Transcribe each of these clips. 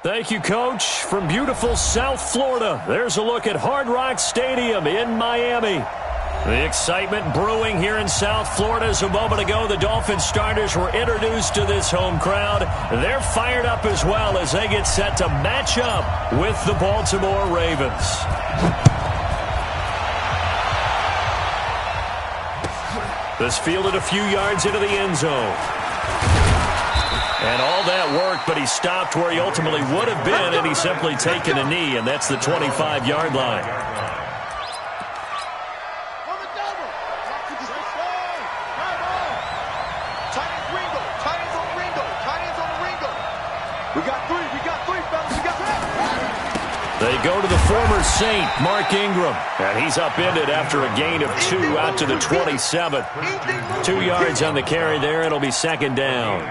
Thank you, Coach. From beautiful South Florida, there's a look at Hard Rock Stadium in Miami. The excitement brewing here in South Florida as a moment ago the Dolphins starters were introduced to this home crowd. They're fired up as well as they get set to match up with the Baltimore Ravens. This fielded a few yards into the end zone. And all that worked, but he stopped where he ultimately would have been had he simply taken a knee, and that's the 25-yard line. They go to the former Saint, Mark Ingram, and he's upended after a gain of 2 out to the 27. 2 yards on the carry there. It'll be second down.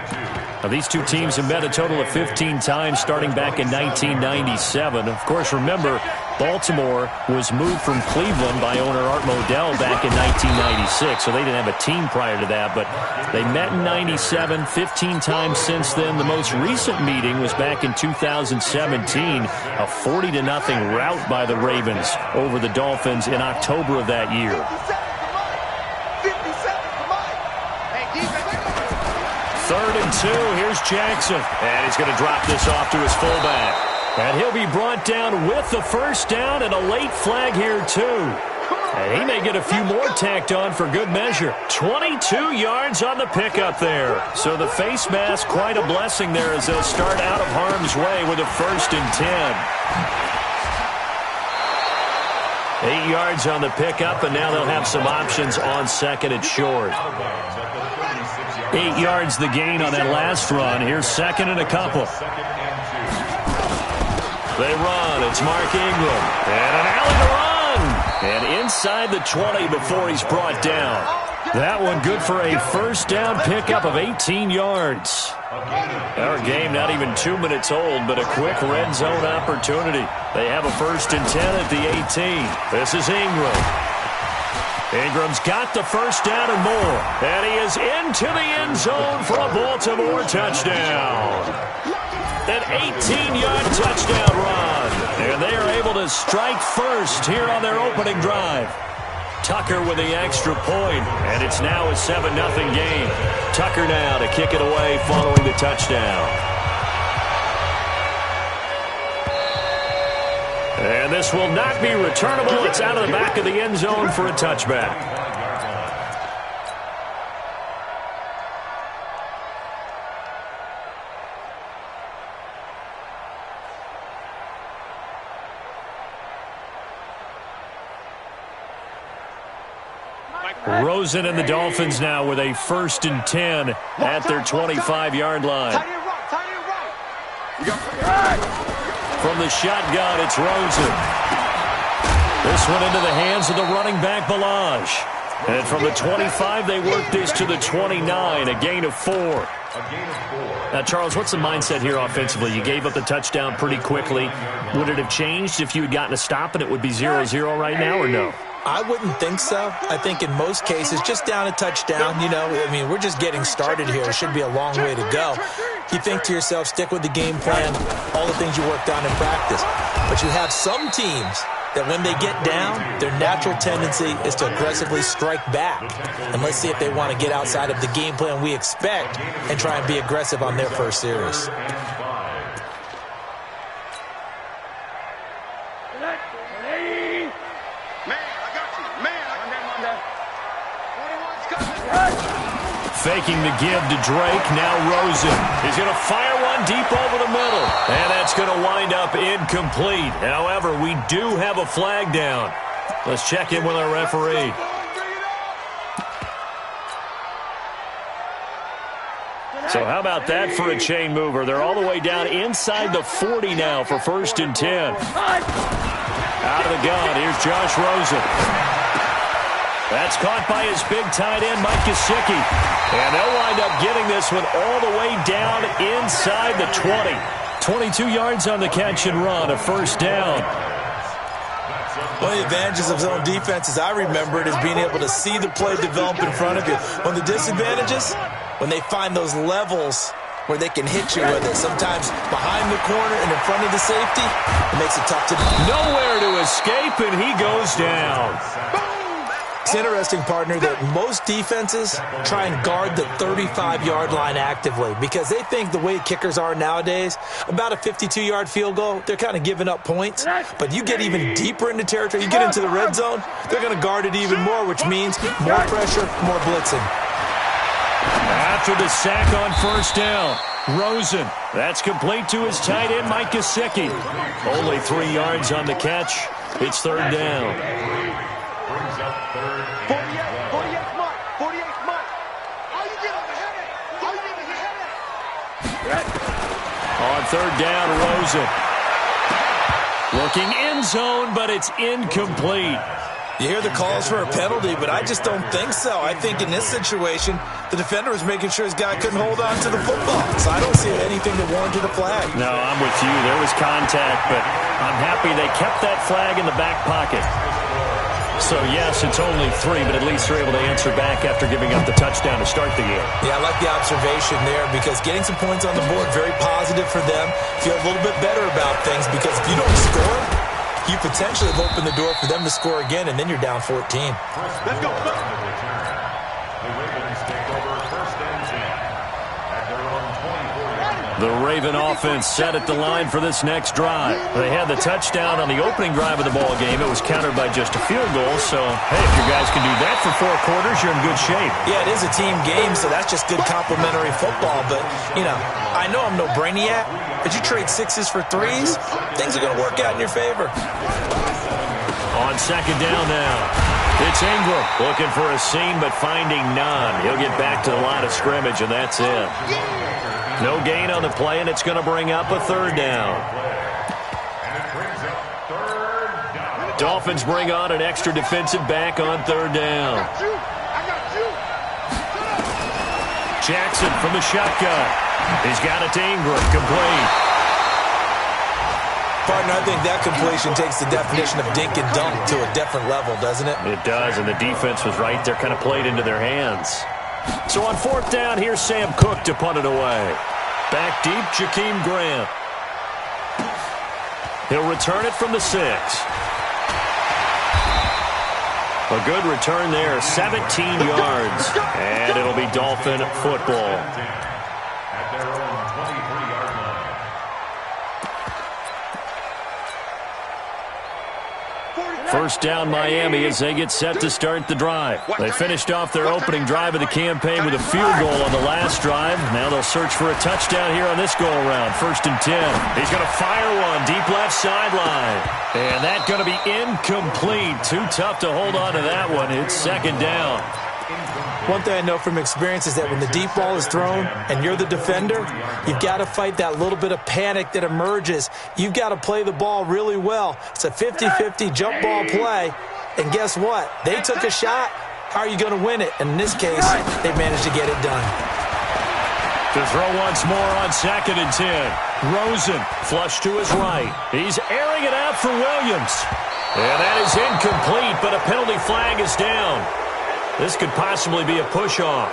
Now, these two teams have met a total of 15 times starting back in 1997. Of course, remember, Baltimore was moved from Cleveland by owner Art Modell back in 1996, so they didn't have a team prior to that, but they met in 97, 15 times since then. The most recent meeting was back in 2017, a 40-0 rout by the Ravens over the Dolphins in October of that year. Third and 2, here's Jackson, and he's going to drop this off to his fullback. And he'll be brought down with the first down and a late flag here, too. And he may get a few more tacked on for good measure. 22 yards on the pickup there. So the face mask, quite a blessing there as they'll start out of harm's way with a 1st and 10. 8 yards on the pickup, and now they'll have some options on 2nd and short. 8 yards the gain on that last run. Here's 2nd and a couple. They run. It's Mark Ingram. And an alley to run. And inside the 20 before he's brought down. That one good for a first down pickup of 18 yards. Our game not even 2 minutes old, but a quick red zone opportunity. They have a 1st and 10 at the 18. This is Ingram. Ingram's got the first down and more. And he is into the end zone for a Baltimore touchdown. An 18-yard touchdown run. And they are able to strike first here on their opening drive. Tucker with the extra point, and it's now a 7-0 game. Tucker now to kick it away following the touchdown. And this will not be returnable. It's out of the back of the end zone for a touchback. Rosen and the Dolphins now with a 1st and 10 at their 25-yard line. From the shotgun, it's Rosen. This one into the hands of the running back, Balaj. And from the 25, they work this to the 29, a gain of 4. Now, Charles, what's the mindset here offensively? You gave up the touchdown pretty quickly. Would it have changed if you had gotten a stop and it would be 0-0 right now, or no? I wouldn't think so. I think in most cases, just down a touchdown, we're just getting started here. It should be a long way to go. You think to yourself, stick with the game plan, all the things you worked on in practice. But you have some teams that when they get down, their natural tendency is to aggressively strike back. And let's see if they want to get outside of the game plan we expect and try and be aggressive on their first series. Faking the give to Drake. Now Rosen. He's going to fire one deep over the middle. And that's going to wind up incomplete. However, we do have a flag down. Let's check in with our referee. So how about that for a chain mover? They're all the way down inside the 40 now for 1st and 10. Out of the gun. Here's Josh Rosen. That's caught by his big tight end, Mike Gesicki. And they'll wind up getting this one all the way down inside the 20. 22 yards on the catch and run, a first down. One of the advantages of zone defense, as I remember it, is being able to see the play develop in front of you. One of the disadvantages, when they find those levels where they can hit you with it. Sometimes behind the corner and in front of the safety, it makes it tough to... Nowhere to escape, and he goes down. It's interesting, partner, that most defenses try and guard the 35-yard line actively because they think the way kickers are nowadays, about a 52-yard field goal, they're kind of giving up points. But you get even deeper into territory, you get into the red zone, they're going to guard it even more, which means more pressure, more blitzing. After the sack on first down, Rosen. That's complete to his tight end, Mike Gesicki. Only 3 yards on the catch. It's third down. 48 mark. How you get on the head? How you get the head? On third down, Rosen. Looking end zone, but it's incomplete. You hear the calls for a penalty, but I just don't think so. I think in this situation, the defender was making sure his guy couldn't hold on to the football. So I don't see anything that warranted a flag. No, I'm with you. There was contact, but I'm happy they kept that flag in the back pocket. So, yes, it's only 3, but at least they're able to answer back after giving up the touchdown to start the game. Yeah, I like the observation there because getting some points on the board, very positive for them. Feel a little bit better about things because if you don't score, you potentially have opened the door for them to score again, and then you're down 14. Let's go. The Raven offense set at the line for this next drive. They had the touchdown on the opening drive of the ball game. It was countered by just a field goal. So, hey, if you guys can do that for 4 quarters, you're in good shape. Yeah, it is a team game, so that's just good complementary football. But, you know, I know I'm no brainiac, but you trade 6s for 3s, things are going to work out in your favor. On second down now, it's Ingram looking for a seam but finding none. He'll get back to the line of scrimmage, and that's it. No gain on the play, and it's going to bring up a third down. Dolphins bring on an extra defensive back on third down. Jackson from the shotgun. He's got it to Ingram, complete. Partner, I think that completion takes the definition of dink and dunk to a different level, doesn't it? It does, and the defense was right there, kind of played into their hands. So on fourth down, here's Sam Cook to punt it away. Back deep, Jakeem Grant. He'll return it from the 6. A good return there, 17 yards. And it'll be Dolphin football. First down Miami as they get set to start the drive. They finished off their opening drive of the campaign with a field goal on the last drive. Now they'll search for a touchdown here on this go-around. 1st and 10. He's going to fire one deep left sideline. And that's going to be incomplete. Too tough to hold on to that one. It's second down. One thing I know from experience is that when the deep ball is thrown and you're the defender, you've got to fight that little bit of panic that emerges. You've got to play the ball really well. It's a 50-50 jump ball play. And guess what? They took a shot. How are you going to win it? And in this case, they managed to get it done. To throw once more on 2nd and 10. Rosen flush to his right. He's airing it out for Williams. And that is incomplete, but a penalty flag is down. This could possibly be a push-off.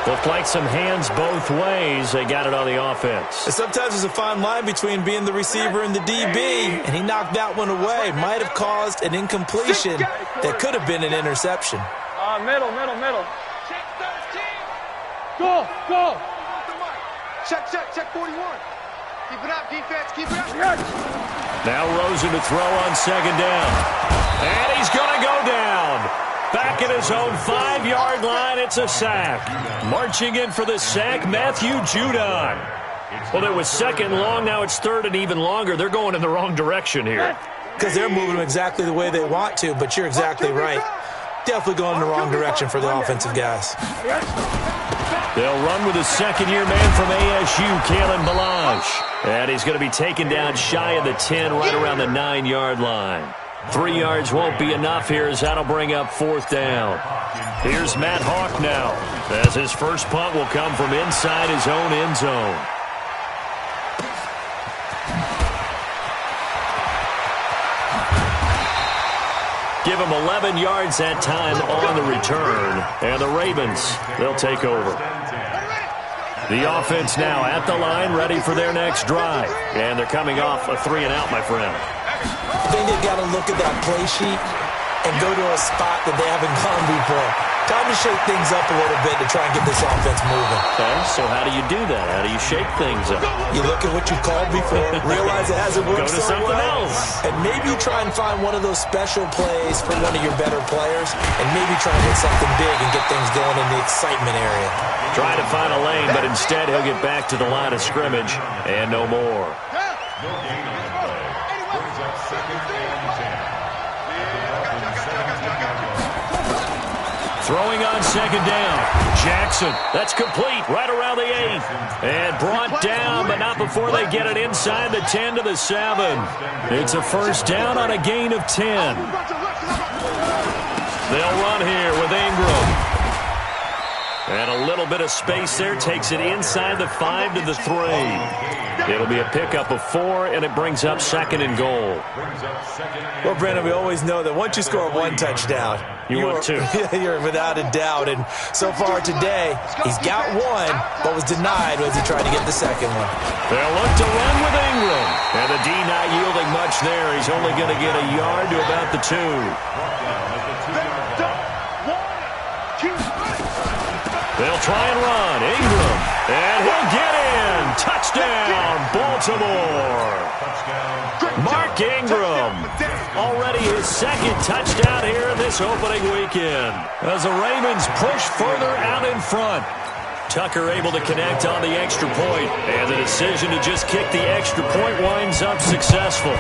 Looked like some hands both ways. They got it on the offense. And sometimes there's a fine line between being the receiver and the DB, and he knocked that one away. Might have caused an incompletion that could have been an interception. Middle. Check 13. Go. Check 41. Keep it up, defense. Keep it up. Now Rosen to throw on second down. And he's going to go down. Back at his own 5-yard line, it's a sack. Marching in for the sack, Matthew Judon. Well, it was second long, now it's third and even longer. They're going in the wrong direction here. Because they're moving exactly the way they want to, but you're exactly right. Definitely going in the wrong direction for the offensive guys. They'll run with a second-year man from ASU, Kalen Ballage. And he's going to be taken down shy of the 10, right around the 9-yard line. 3 yards won't be enough here as that'll bring up 4th down. Here's Matt Hawk now, as his first punt will come from inside his own end zone. Give him 11 yards that time on the return. And the Ravens, they'll take over. The offense now at the line, ready for their next drive. And they're coming off a 3-and-out, my friend. I think they've got to look at that play sheet and go to a spot that they haven't gone before. Time to shake things up a little bit to try and get this offense moving. Okay, so how do you do that? How do you shake things up? You look at what you called before, realize it hasn't worked Go to so something well, else. and maybe try and find one of those special plays for one of your better players, and maybe try and hit something big and get things going in the excitement area. Trying to find a lane, but instead he'll get back to the line of scrimmage and no more. Throwing on second down. Jackson, that's complete right around the 8. And brought down, but not before they get it inside the 10 to the 7. It's a first down on a gain of 10. They'll run here with Ingram. And a little bit of space there takes it inside the 5 to the 3. It'll be a pickup of 4, and it brings up 2nd and goal. Well, Brandon, we always know that once you score one touchdown, you're without a doubt. And so far today, he's got one, but was denied as he tried to get the second one. They'll look to run with Ingram. And the D not yielding much there. He's only going to get a yard to about the 2. They'll try and run. Ingram. And he'll get in. Touchdown, Baltimore. Mark Ingram. Already his 2nd touchdown here in this opening weekend. As the Ravens push further out in front. Tucker able to connect on the extra point. And the decision to just kick the extra point winds up successful.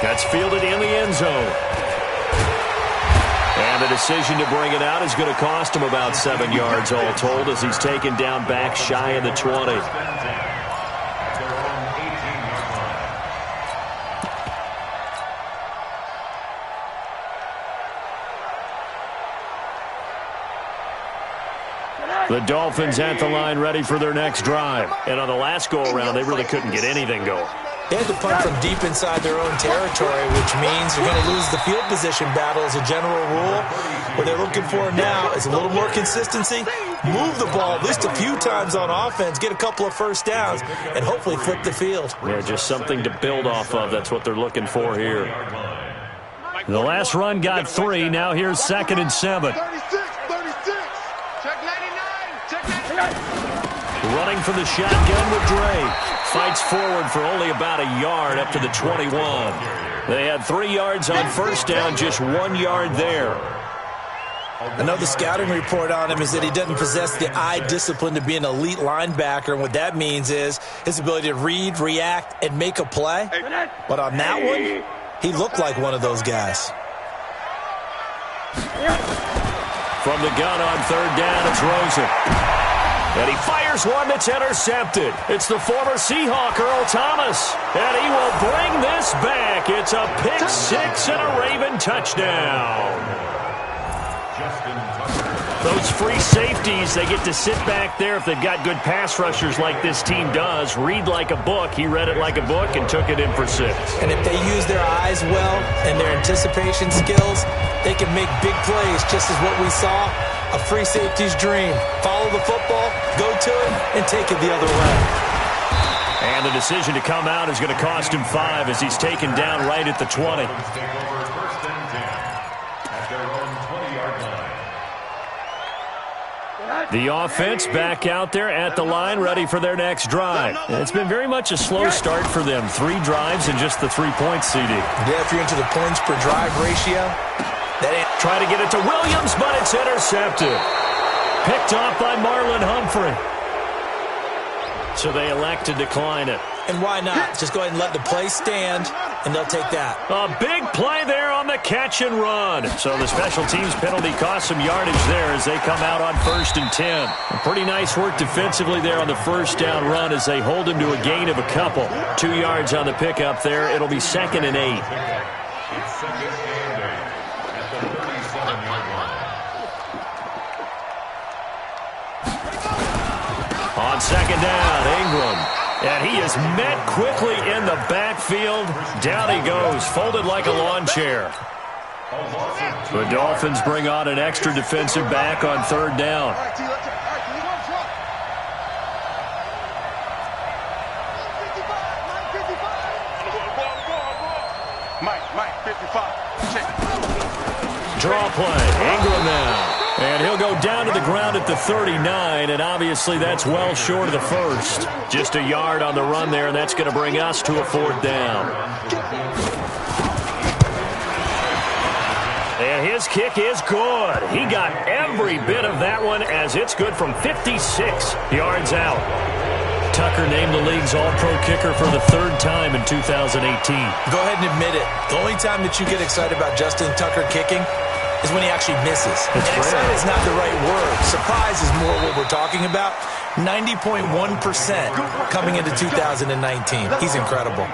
That's fielded in the end zone. And the decision to bring it out is going to cost him about 7 yards all told as he's taken down back shy of the 20. The Dolphins at the line ready for their next drive. And on the last go-around, they really couldn't get anything going. They had to punt from deep inside their own territory, which means they're going to lose the field position battle as a general rule. What they're looking for now is a little more consistency, move the ball at least a few times on offense, get a couple of first downs, and hopefully flip the field. Yeah, just something to build off of. That's what they're looking for here. The last run got 3. Now here's 2nd and 7. 36. Check 99. Check 99. Running from the shotgun with Dre. Fights forward for only about a yard up to the 21. They had 3 yards on first down, just 1 yard there. Another scouting report on him is that he doesn't possess the eye discipline to be an elite linebacker, and what that means is his ability to read, react, and make a play. But on that one, he looked like one of those guys. From the gun on third down, it's Rosen. And he fires one that's intercepted. It's the former Seahawk, Earl Thomas. And he will bring this back. It's a pick 6 and a Raven touchdown. Those free safeties, they get to sit back there if they've got good pass rushers like this team does. Read like a book. He read it like a book and took it in for 6. And if they use their eyes well and their anticipation skills, they can make big plays, just as what we saw. A free safety's dream. Follow the football, go to it, and take it the other way. And the decision to come out is going to cost him 5 as he's taken down right at the 20. The offense back out there at the line, ready for their next drive. It's been very much a slow start for them. 3 drives and just the 3 points, CD. Yeah, if you're into the points per drive ratio, that ain't... Try to get it to Williams, but it's intercepted. Picked off by Marlon Humphrey. So they elect to decline it. And why not? Just go ahead and let the play stand, and they'll take that. A big play there on the catch and run. So the special teams penalty cost some yardage there as they come out on 1st and 10. Pretty nice work defensively there on the first down run as they hold him to a gain of a couple. 2 yards on the pickup there. It'll be 2nd and 8. On 2nd down, Ingram. And he is met quickly in the backfield. Down he goes, folded like a lawn chair. The Dolphins bring on an extra defensive back on third down. Mike, 55. Check. Draw play. Ingram now. And he'll go down to the ground at the 39, and obviously that's well short of the first. Just a yard on the run there, and that's going to bring us to a fourth down. And his kick is good. He got every bit of that one, as it's good from 56 yards out. Tucker named the league's all-pro kicker for the third time in 2018. Go ahead and admit it. The only time that you get excited about Justin Tucker kicking is when he actually misses. And excited is not the right word. Surprise is more what we're talking about. 90.1% coming into 2019. He's incredible.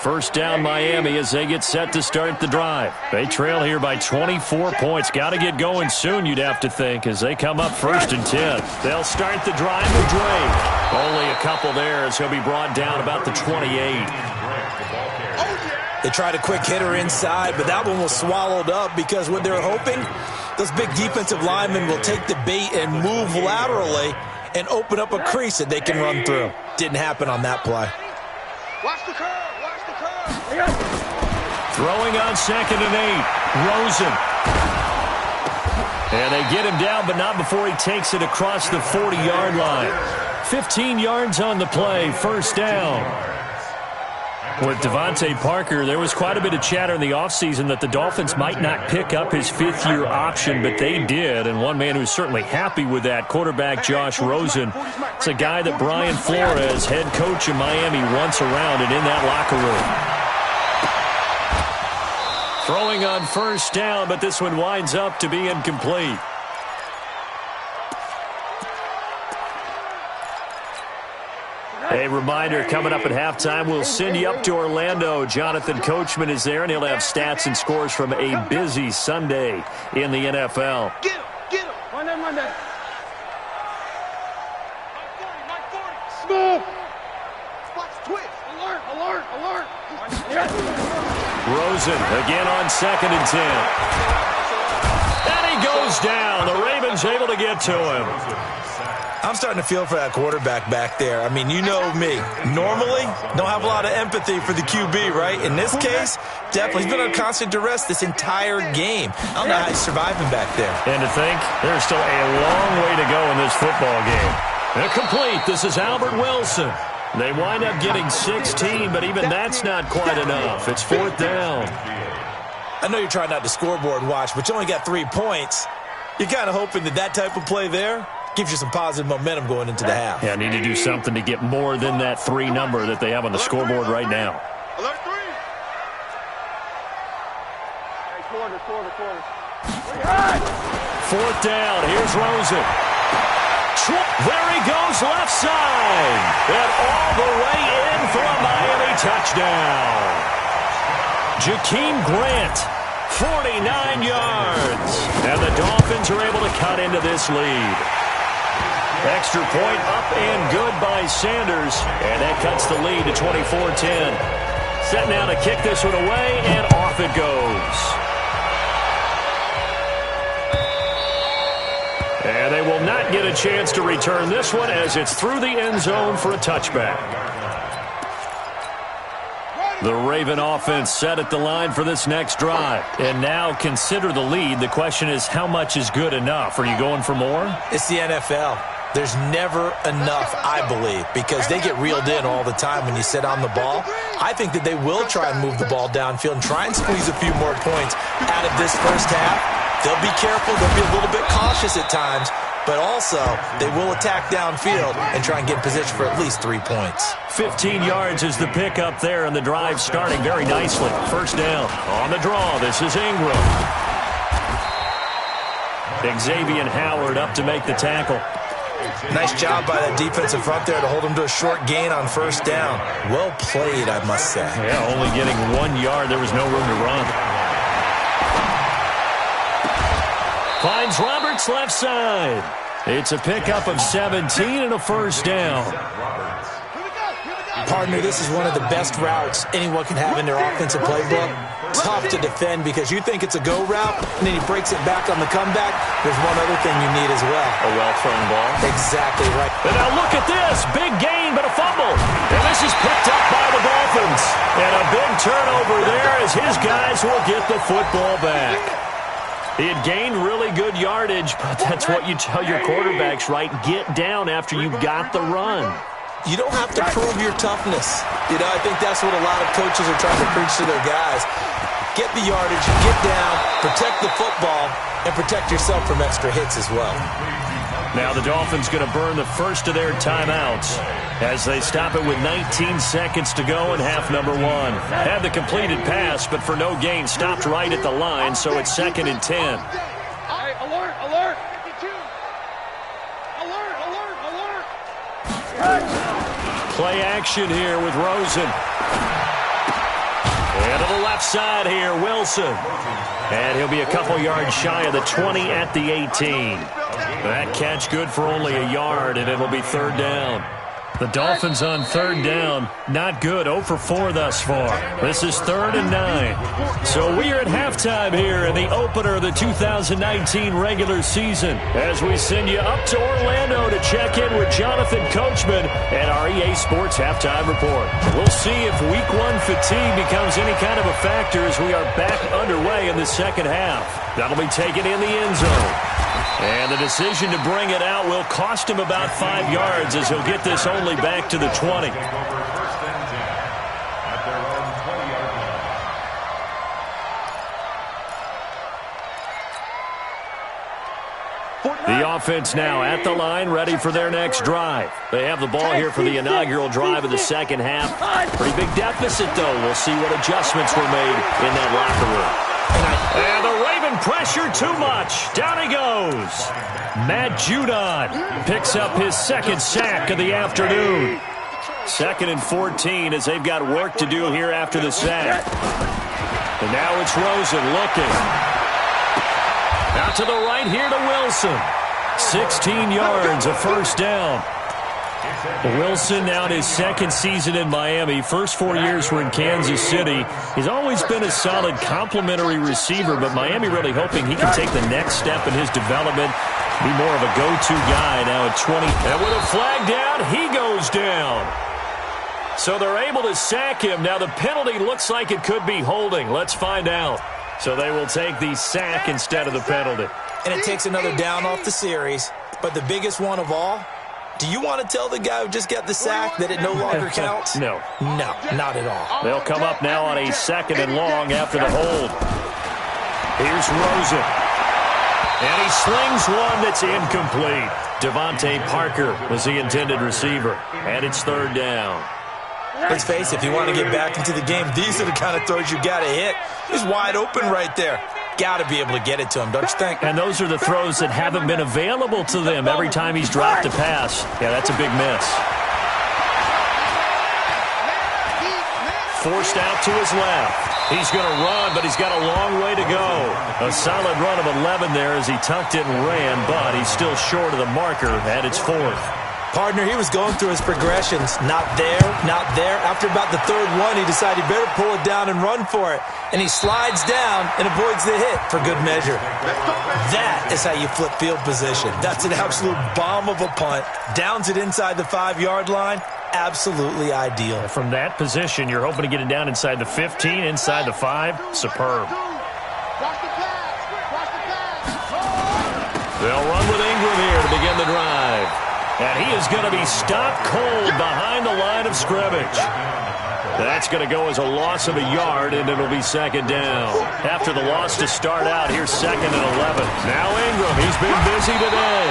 First down Miami as they get set to start the drive. They trail here by 24 points. Got to get going soon, you'd have to think, as they come up first and 10. They'll start the drive with Drake. Only a couple there as he'll be brought down about the 28. They tried a quick hitter inside, but that one was swallowed up because what they're hoping, those big defensive linemen will take the bait and move laterally and open up a crease that they can run through. Didn't happen on that play. Watch the curve. Throwing on 2nd and 8. Rosen. And they get him down, but not before he takes it across the 40-yard line. 15 yards on the play. First down. With Devontae Parker, there was quite a bit of chatter in the offseason that the Dolphins might not pick up his fifth-year option, but they did. And one man who's certainly happy with that, quarterback Josh Rosen. It's a guy that Brian Flores, head coach of Miami, wants around and in that locker room. Throwing on first down, but this one winds up to be incomplete. A reminder, coming up at halftime, we'll send you up to Orlando. Jonathan Coachman is there, and he'll have stats and scores from a busy Sunday in the NFL. Get him. Run that. Mike 40. Smooth. Watch twitch. Alert. Rosen again on 2nd and 10. And he goes down. The Ravens able to get to him. I'm starting to feel for that quarterback back there. I mean, you know me. Normally, don't have a lot of empathy for the QB, right? In this case, definitely. He's been under constant duress this entire game. I don't know how he's surviving back there. And to think, there's still a long way to go in this football game. Complete. This is Albert Wilson. They wind up getting 16, but even that's not quite enough. It's fourth down. I know you're trying not to scoreboard watch, but you only got 3 points. You're kind of hoping that type of play there gives you some positive momentum going into the half. Yeah, need to do something to get more than that 3 number that they have on the scoreboard right now. Alert 3. Fourth down. Here's Rosen. There he goes left side. And all the way in for a Miami touchdown. Jakeem Grant, 49 yards. And the Dolphins are able to cut into this lead. Extra point up and good by Sanders. And that cuts the lead to 24-10. Set now to kick this one away, and off it goes. And they will not get a chance to return this one as it's through the end zone for a touchback. The Raven offense set at the line for this next drive. And now consider the lead. The question is, how much is good enough? Are you going for more? It's the NFL. There's never enough, I believe, because they get reeled in all the time when you sit on the ball. I think that they will try and move the ball downfield and try and squeeze a few more points out of this first half. They'll be careful. They'll be a little bit cautious at times, but also they will attack downfield and try and get in position for at least 3 points. 15 yards is the pickup there, and the drive starting very nicely. First down on the draw. This is Ingram. Xavier Howard up to make the tackle. Nice job by that defensive front there to hold him to a short gain on first down. Well played, I must say. Yeah, only getting 1 yard. There was no room to run. Finds Roberts left side. It's a pickup of 17 and a first down. Partner, this is one of the best routes anyone can have in their offensive playbook. Tough to defend because you think it's a go route, and then he breaks it back on the comeback. There's one other thing you need as well. A well-thrown ball. Exactly right. And now look at this. Big gain, but a fumble. And this is picked up by the Dolphins. And a big turnover there as his guys will get the football back. He had gained really good yardage, but that's what you tell your quarterbacks, right? Get down after you got the run. You don't have to prove your toughness. You know, I think that's what a lot of coaches are trying to preach to their guys. Get the yardage, get down, protect the football, and protect yourself from extra hits as well. Now the Dolphins going to burn the first of their timeouts as they stop it with 19 seconds to go in half number one. Had the completed pass, but for no gain, stopped right at the line, so it's 2nd and 10. Hey, alert, alert. Alert, alert, alert. Play action here with Rosen. And to the left side here, Wilson. And he'll be a couple yards shy of the 20 at the 18. That catch good for only a yard, and it'll be 3rd down. The Dolphins on 3rd down, not good, 0 for 4 thus far. This is 3rd and 9. So we are at halftime here in the opener of the 2019 regular season as we send you up to Orlando to check in with Jonathan Coachman and our EA Sports Halftime Report. We'll see if Week 1 fatigue becomes any kind of a factor as we are back underway in the second half. That'll be taken in the end zone. And the decision to bring it out will cost him about 5 yards as he'll get this only back to the 20. The offense now at the line, ready for their next drive. They have the ball here for the inaugural drive of the second half. Pretty big deficit, though. We'll see what adjustments were made in that locker room. And the Raven pressure too much. Down he goes. Matt Judon picks up his 2nd sack of the afternoon. 2nd and 14 as they've got work to do here after the sack. And now it's Rosen looking. Out to the right here to Wilson. 16 yards, a 1st down. Wilson now in his 2nd season in Miami. First 4 years were in Kansas City. He's always been a solid complementary receiver, but Miami really hoping he can take the next step in his development, be more of a go-to guy now at 20. And with a flag down, he goes down. So they're able to sack him. Now the penalty looks like it could be holding. Let's find out. So they will take the sack instead of the penalty. And it takes another down off the series. But the biggest one of all, do you want to tell the guy who just got the sack that it no longer counts? No. No, not at all. They'll come up now on a 2nd and long after the hold. Here's Rosen. And he slings one that's incomplete. Devontae Parker was the intended receiver. And it's 3rd down. Let's face it, if you want to get back into the game, these are the kind of throws you got to hit. He's wide open right there. Got to be able to get it to him, don't you think? And those are the throws that haven't been available to them every time he's dropped a pass. Yeah, that's a big miss. Forced out to his left. He's going to run, but he's got a long way to go. A solid run of 11 there as he tucked it and ran, but he's still short of the marker, and it's 4th. Partner, he was going through his progressions. Not there, not there. After about the 3rd one, he decided he better pull it down and run for it. And he slides down and avoids the hit for good measure. That is how you flip field position. That's an absolute bomb of a punt. Downs it inside the 5-yard line. Absolutely ideal. From that position, you're hoping to get it down inside the 15, inside the 5. Superb. They'll run with Ingram here to begin the drive. And he is going to be stopped cold behind the line of scrimmage. That's going to go as a loss of a yard, and it'll be 2nd down. After the loss to start out, here's 2nd and 11. Now Ingram, he's been busy today.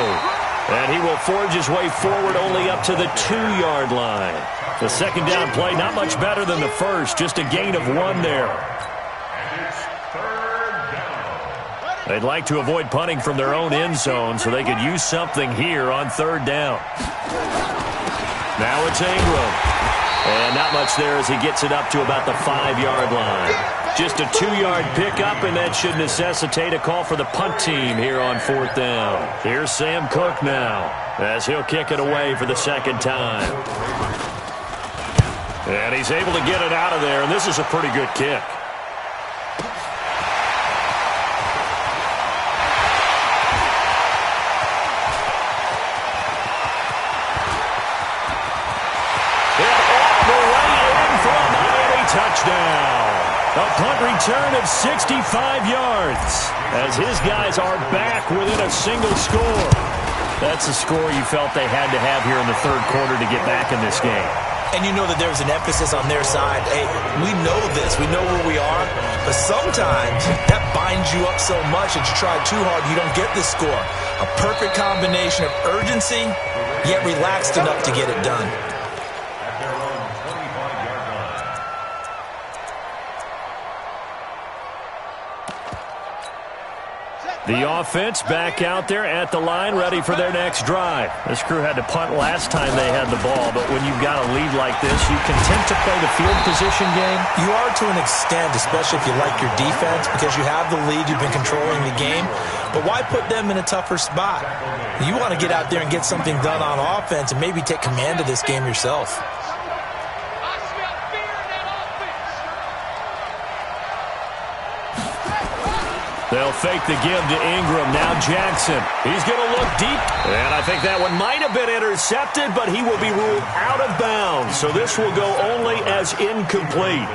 And he will forge his way forward only up to the 2-yard line. The 2nd down play, not much better than the first, just a gain of 1 there. They'd like to avoid punting from their own end zone so they could use something here on 3rd down. Now it's Ingram. And not much there as he gets it up to about the 5-yard line. Just a 2-yard pickup, and that should necessitate a call for the punt team here on 4th down. Here's Sam Cook now as he'll kick it away for the 2nd time. And he's able to get it out of there, and this is a pretty good kick. Touchdown. A punt return of 65 yards as his guys are back within a single score. That's the score you felt they had to have here in the third quarter to get back in this game. And you know that there's an emphasis on their side. Hey, we know this. We know where we are. But sometimes that binds you up so much that you try too hard, you don't get the score. A perfect combination of urgency, yet relaxed enough to get it done. The offense back out there at the line, ready for their next drive. This crew had to punt last time they had the ball, but when you've got a lead like this, you content to play the field position game? You are to an extent, especially if you like your defense, because you have the lead, you've been controlling the game. But why put them in a tougher spot? You want to get out there and get something done on offense and maybe take command of this game yourself. They'll fake the give to Ingram. Now Jackson. He's going to look deep. And I think that one might have been intercepted, but he will be ruled out of bounds. So this will go only as incomplete.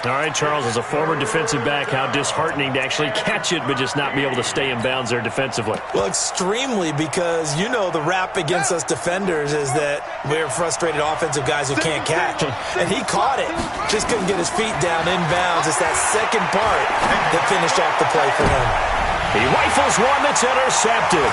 All right, Charles, as a former defensive back, how disheartening to actually catch it but just not be able to stay in bounds there defensively. Well, extremely, because you know the rap against us defenders is that we're frustrated offensive guys who can't catch. And he caught it. Just couldn't get his feet down in bounds. It's that second part that finished off the play for him. He rifles one that's intercepted.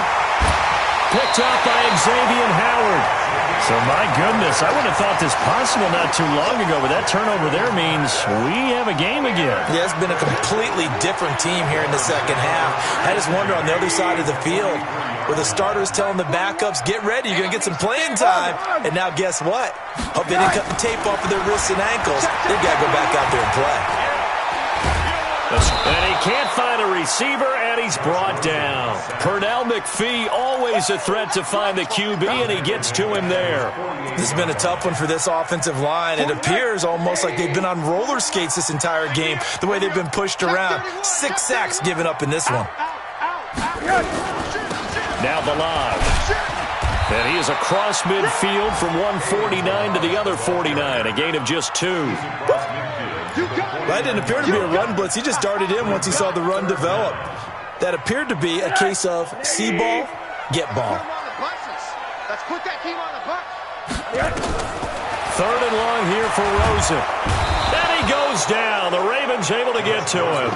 Picked up by Xavier Howard. So, my goodness, I would have thought this possible not too long ago, but that turnover there means we have a game again. Yeah, it's been a completely different team here in the second half. I just wonder on the other side of the field where the starters telling the backups, get ready, you're going to get some playing time. And now guess what? Hope they didn't cut the tape off of their wrists and ankles. They've got to go back out there and play. And he can't find a receiver, and he's brought down. Pernell McPhee, always a threat to find the QB, and he gets to him there. This has been a tough one for this offensive line. It appears almost like they've been on roller skates this entire game, the way they've been pushed around. 6 sacks given up in this one. Now Balaj. And he is across midfield from 149 to the other 49, a gain of just 2. That didn't appear to be a run blitz. He just darted in once he saw the run develop. That appeared to be a case of see ball, get ball. Let's put that team on the bus. Third and long here for Rosen. And he goes down. The Ravens able to get to him.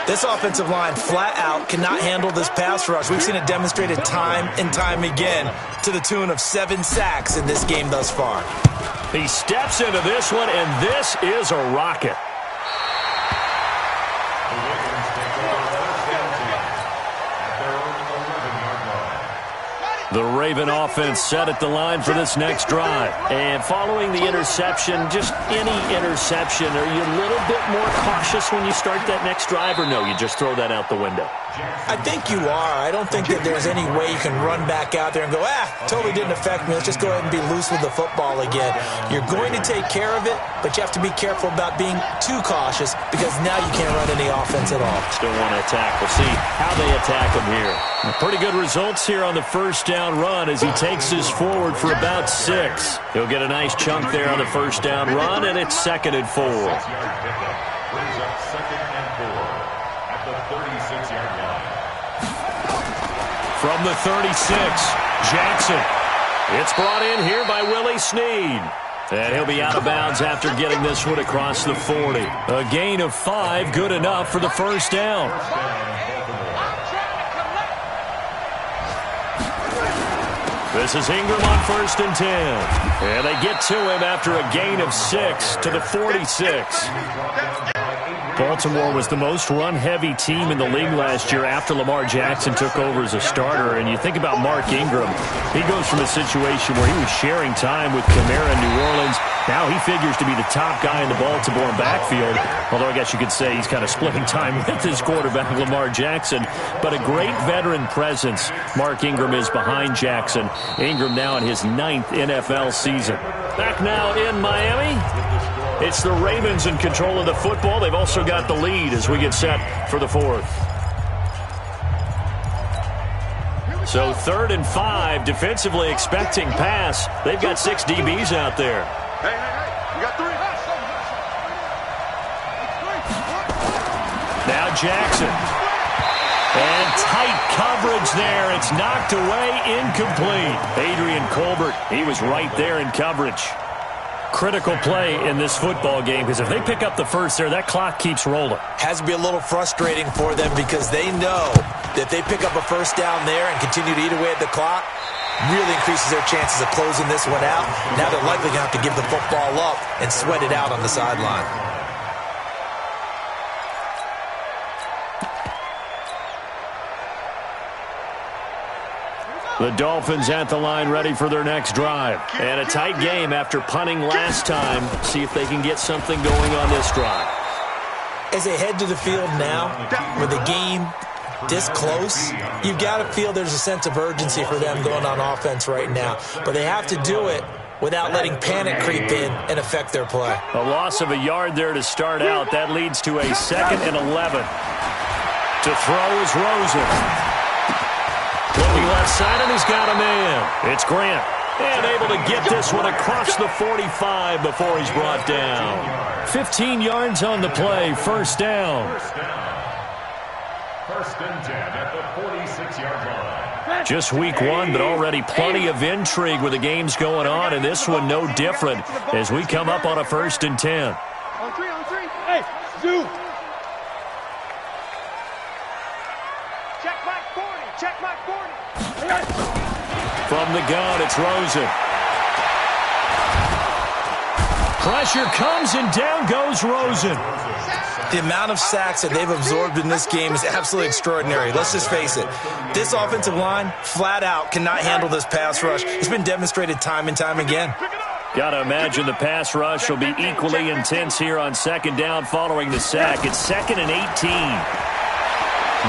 This offensive line flat out cannot handle this pass rush. We've seen it demonstrated time and time again to the tune of 7 sacks in this game thus far. He steps into this one, and this is a rocket. The Raven offense set at the line for this next drive. And following the interception, just any interception, are you a little bit more cautious when you start that next drive, or no, you just throw that out the window? I think you are. I don't think that there's any way you can run back out there and go, totally didn't affect me. Let's just go ahead and be loose with the football again. You're going to take care of it, but you have to be careful about being too cautious because now you can't run any offense at all. Still want to attack. We'll see how they attack him here. Pretty good results here on the first down run as he takes this forward for about 6. He'll get a nice chunk there on the first down run, and it's 2nd and 4. From the 36, Jackson. It's brought in here by Willie Snead. And he'll be out of bounds after getting this one across the 40. A gain of 5, good enough for the first down. This is Ingram on 1st and 10. And they get to him after a gain of 6 to the 46. Baltimore was the most run-heavy team in the league last year after Lamar Jackson took over as a starter. And you think about Mark Ingram, he goes from a situation where he was sharing time with Kamara in New Orleans. Now he figures to be the top guy in the Baltimore backfield, although I guess you could say he's kind of splitting time with his quarterback, Lamar Jackson. But a great veteran presence Mark Ingram is behind Jackson. Ingram now in his 9th NFL season. Back now in Miami. It's the Ravens in control of the football. They've also got the lead as we get set for the fourth. So 3rd and 5, defensively expecting pass. They've got 6 DBs out there. Hey, you got 3. Now Jackson. And tight coverage there. It's knocked away, incomplete. Adrian Colbert, he was right there in coverage. Critical play in this football game because if they pick up the first there, that clock keeps rolling. Has to be a little frustrating for them because they know that they pick up a first down there and continue to eat away at the clock, really increases their chances of closing this one out. Now they're likely going to have to give the football up and sweat it out on the sideline. The Dolphins at the line ready for their next drive. And a tight game after punting last time. See if they can get something going on this drive. As they head to the field now, with the game this close, you've got to feel there's a sense of urgency for them going on offense right now. But they have to do it without letting panic creep in and affect their play. A loss of a yard there to start out. That leads to a 2nd and 11. To throw is Rosen. Looking left side, and he's got a man. It's Grant. And able to get this one across the 45 before he's brought down. 15 yards on the play, first down. First and 10 at the 46-yard line. Just week 1, but already plenty of intrigue with the games going on, and this one no different as we come up on a 1st and 10. On 3. Hey, Zoo. Check Mike 40. Check Mike 40. From the gun, it's Rosen. Pressure comes, and down goes Rosen. The amount of sacks that they've absorbed in this game is absolutely extraordinary. Let's just face it. This offensive line, flat out, cannot handle this pass rush. It's been demonstrated time and time again. Got to imagine the pass rush will be equally intense here on 2nd down following the sack. It's 2nd and 18.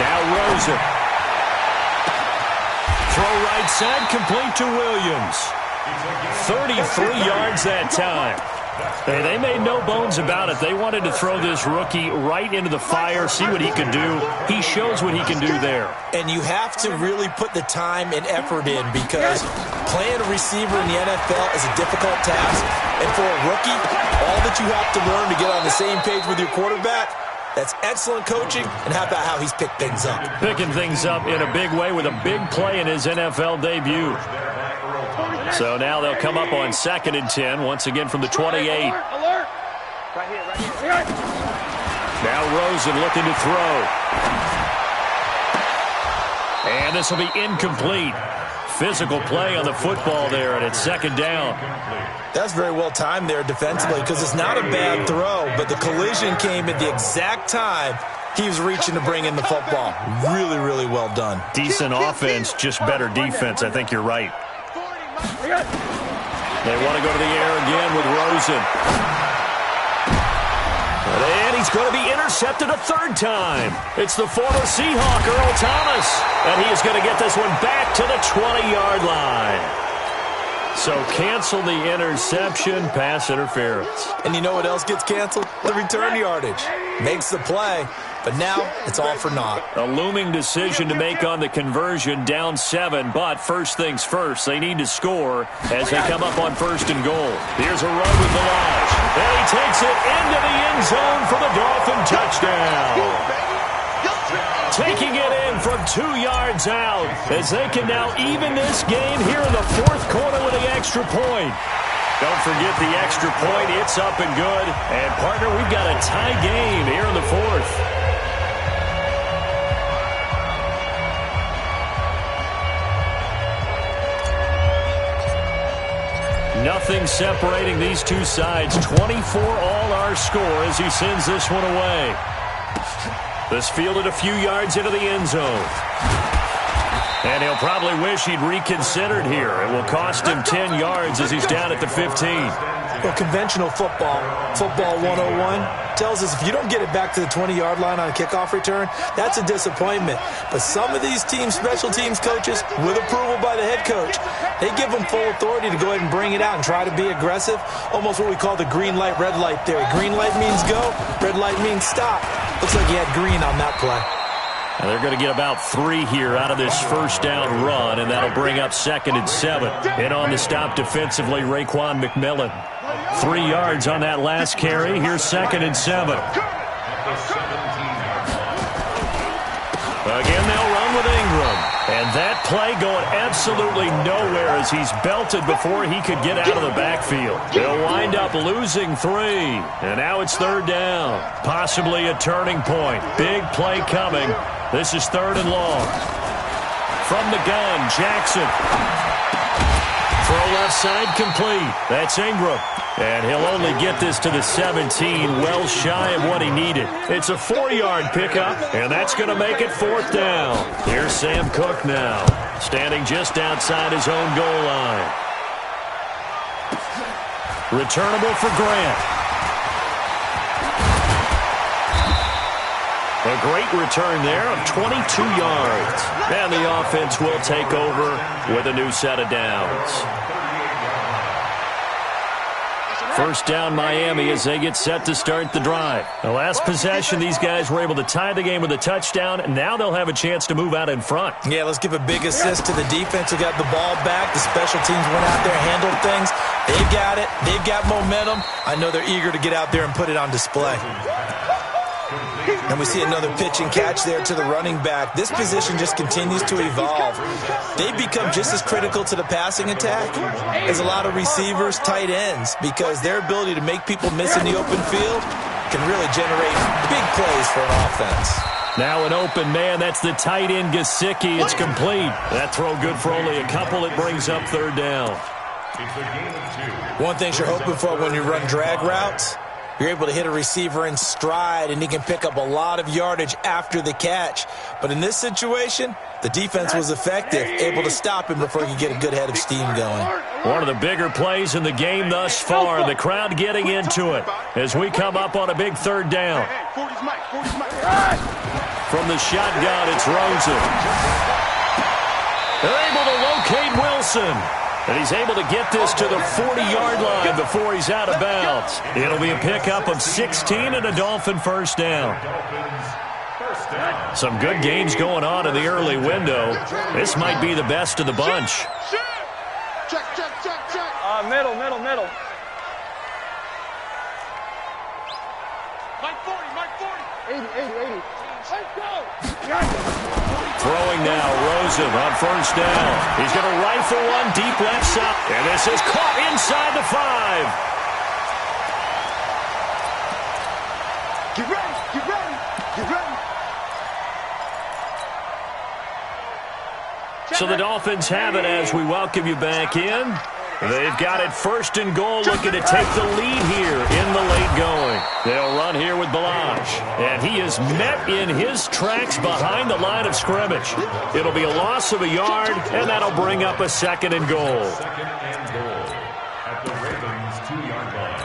Now Rosen. Throw right side, complete to Williams. 33 yards that time. Hey, they made no bones about it. They wanted to throw this rookie right into the fire, see what he can do. He shows what he can do there. And you have to really put the time and effort in because playing a receiver in the NFL is a difficult task. And for a rookie, all that you have to learn to get on the same page with your quarterback, that's excellent coaching. And how about how he's picked things up? Picking things up in a big way with a big play in his NFL debut. So now they'll come up on 2nd and 10, once again from the 28. Alert. Right here. Now Rosen looking to throw. And this will be incomplete. Physical play on the football there, and it's 2nd down. That's very well timed there defensively because it's not a bad throw, but the collision came at the exact time he was reaching to bring in the football. Really, really well done. Decent offense, just better defense. I think you're right. They want to go to the air again with Rosen. And he's going to be intercepted a 3rd time. It's the former Seahawk, Earl Thomas. And he is going to get this one back to the 20-yard line. So cancel the interception, pass interference. And you know what else gets canceled? The return yardage. Makes the play, but now it's all for naught. A looming decision to make on the conversion, down 7, but first things first, they need to score as they come up on 1st and goal. Here's a run with Balazs, and he takes it into the end zone for the Dolphin touchdown. Taking it in from 2 yards out as they can now even this game here in the 4th quarter with the extra point. Don't forget the extra point. It's up and good. And, partner, we've got a tie game here in the 4th. Nothing separating these two sides. 24 all our score as he sends this one away. This fielded a few yards into the end zone. And he'll probably wish he'd reconsidered here. It will cost him 10 yards as he's down at the 15. Well, conventional football 101, tells us if you don't get it back to the 20-yard line on a kickoff return, that's a disappointment. But some of these teams, special teams coaches, with approval by the head coach, they give them full authority to go ahead and bring it out and try to be aggressive, almost what we call the green light, red light theory. Green light means go, red light means stop. Looks like he had green on that play. And they're going to get about 3 here out of this first down run, and that'll bring up 2nd and 7. In on the stop defensively, Raekwon McMillan. 3 yards on that last carry. Here's 2nd and 7. Again, they'll run with Ingram. And that play going absolutely nowhere as he's belted before he could get out of the backfield. They'll wind up losing 3. And now it's 3rd down. Possibly a turning point. Big play coming. This is 3rd and long. From the gun, Jackson. Throw left side complete. That's Ingram. And he'll only get this to the 17, well shy of what he needed. It's a 4-yard pickup, and that's going to make it 4th down. Here's Sam Cook now, standing just outside his own goal line. Returnable for Grant. A great return there of 22 yards. And the offense will take over with a new set of downs. First down Miami as they get set to start the drive. The last possession, these guys were able to tie the game with a touchdown, and now they'll have a chance to move out in front. Yeah, let's give a big assist to the defense who got the ball back. The special teams went out there, handled things. They've got it. They've got momentum. I know they're eager to get out there and put it on display. And we see another pitch and catch there to the running back. This position just continues to evolve. They've become just as critical to the passing attack as a lot of receivers, tight ends, because their ability to make people miss in the open field can really generate big plays for an offense. Now an open man. That's the tight end, Gesicki. It's complete. That throw good for only a couple. It brings up 3rd down. One thing you're hoping for when you run drag routes, you're able to hit a receiver in stride, and he can pick up a lot of yardage after the catch. But in this situation, the defense was effective, able to stop him before he could get a good head of steam going. One of the bigger plays in the game thus far. The crowd getting into it as we come up on a big 3rd down. From the shotgun, it's Rosen. They're able to locate Wilson. And he's able to get this to the 40-yard line before he's out of bounds. It'll be a pickup of 16 and a Dolphin first down. Some good games going on in the early window. This might be the best of the bunch. Check. Middle. Mike 40. 80. Let's go. Throwing now, Rosen on first down. He's going to rifle one deep left side. And this is caught inside the 5. Get ready. So the Dolphins have it as we welcome you back in. They've got it 1st and goal, looking to take the lead here in the late going. They'll run here with Balazs, and he is met in his tracks behind the line of scrimmage. It'll be a loss of a yard, and that'll bring up a 2nd and goal. 2nd and goal at the Ravens' 2-yard line.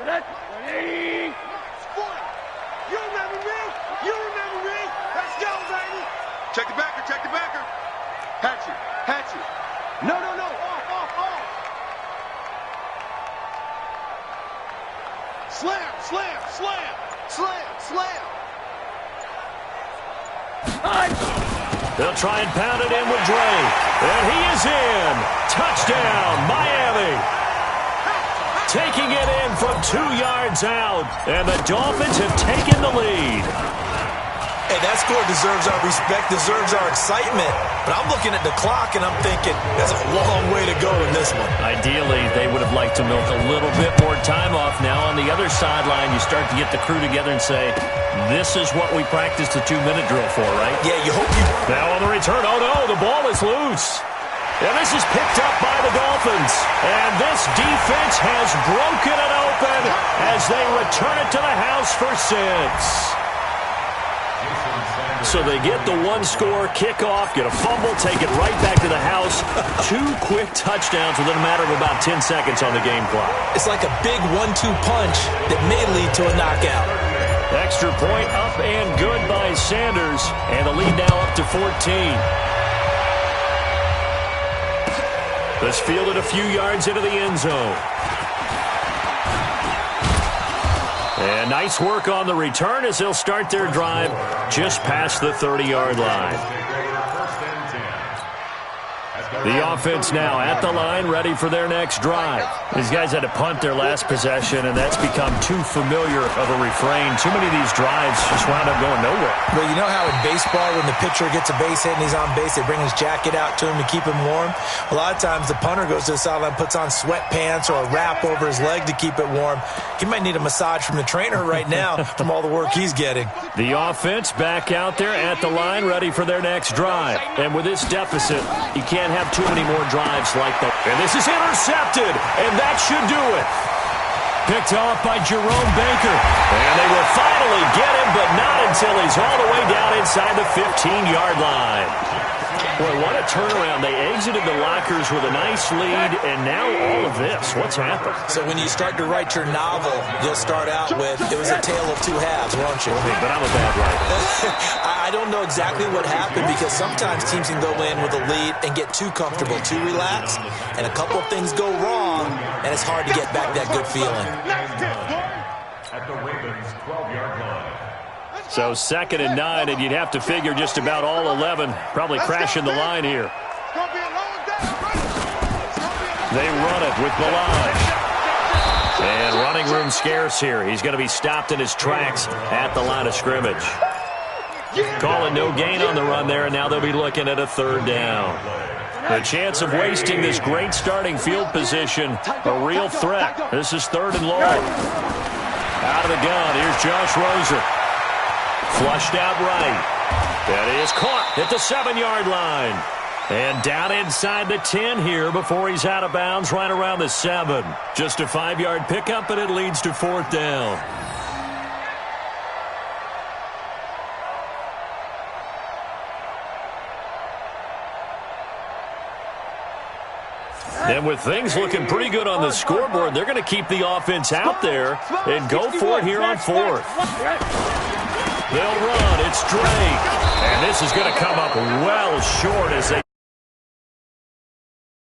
Ready? You remember me? Let's go, baby. Check the backer. Hatchet. No. Off. Slam. They'll try and pound it in with Drake. And he is in. Touchdown, Miami. Taking it in from 2 yards out. And the Dolphins have taken the lead. Hey, that score deserves our respect, deserves our excitement. But I'm looking at the clock, and I'm thinking, that's a long way to go in this one. Ideally, they would have liked to milk a little bit more time off. Now on the other sideline, you start to get the crew together and say, this is what we practiced the 2-minute drill for, right? Yeah, you hope you... Now on the return, oh no, the ball is loose. And this is picked up by the Dolphins. And this defense has broken it open as they return it to the house for 6. So they get the one-score kickoff, get a fumble, take it right back to the house. 2 quick touchdowns within a matter of about 10 seconds on the game clock. It's like a big 1-2 punch that may lead to a knockout. Extra point up and good by Sanders. And the lead now up to 14. This fielded a few yards into the end zone. And nice work on the return as they'll start their drive just past the 30-yard line. The offense now at the line, ready for their next drive. These guys had to punt their last possession, and that's become too familiar of a refrain. Too many of these drives just wound up going nowhere. Well, you know how in baseball, when the pitcher gets a base hit and he's on base, they bring his jacket out to him to keep him warm? A lot of times the punter goes to the sideline, puts on sweatpants or a wrap over his leg to keep it warm. He might need a massage from the trainer right now from all the work he's getting. The offense back out there at the line, ready for their next drive. And with this deficit, you can't have too many more drives like that. And this is intercepted, and that should do it. Picked off by Jerome Baker. And they will finally get him, but not until he's all the way down inside the 15-yard line. Boy, what a turnaround. They exited the lockers with a nice lead, and now all of this. What's happened? So when you start to write your novel, you'll start out with, it was a tale of two halves, won't you? Hey, but I'm a bad writer. I don't know exactly what happened, because sometimes teams can go in with a lead and get too comfortable, too relaxed, and a couple of things go wrong, and it's hard to get back that good feeling. At the Ravens' 12-yard line. So 2nd and 9, and you'd have to figure just about all 11 probably crashing the line here. They run it with Balaj. And running room scarce here. He's going to be stopped in his tracks at the line of scrimmage. Calling no gain on the run there, and now they'll be looking at a 3rd down. The chance of wasting this great starting field position, a real threat. This is 3rd and long. Out of the gun, here's Josh Roser. Flushed out right. That is caught at the 7-yard line. And down inside the 10 here before he's out of bounds right around the 7. Just a 5-yard pickup, and it leads to 4th down. And with things looking pretty good on the scoreboard, they're going to keep the offense out there and go for it here on 4th. They'll run. It's Drake. And this is going to come up well short as they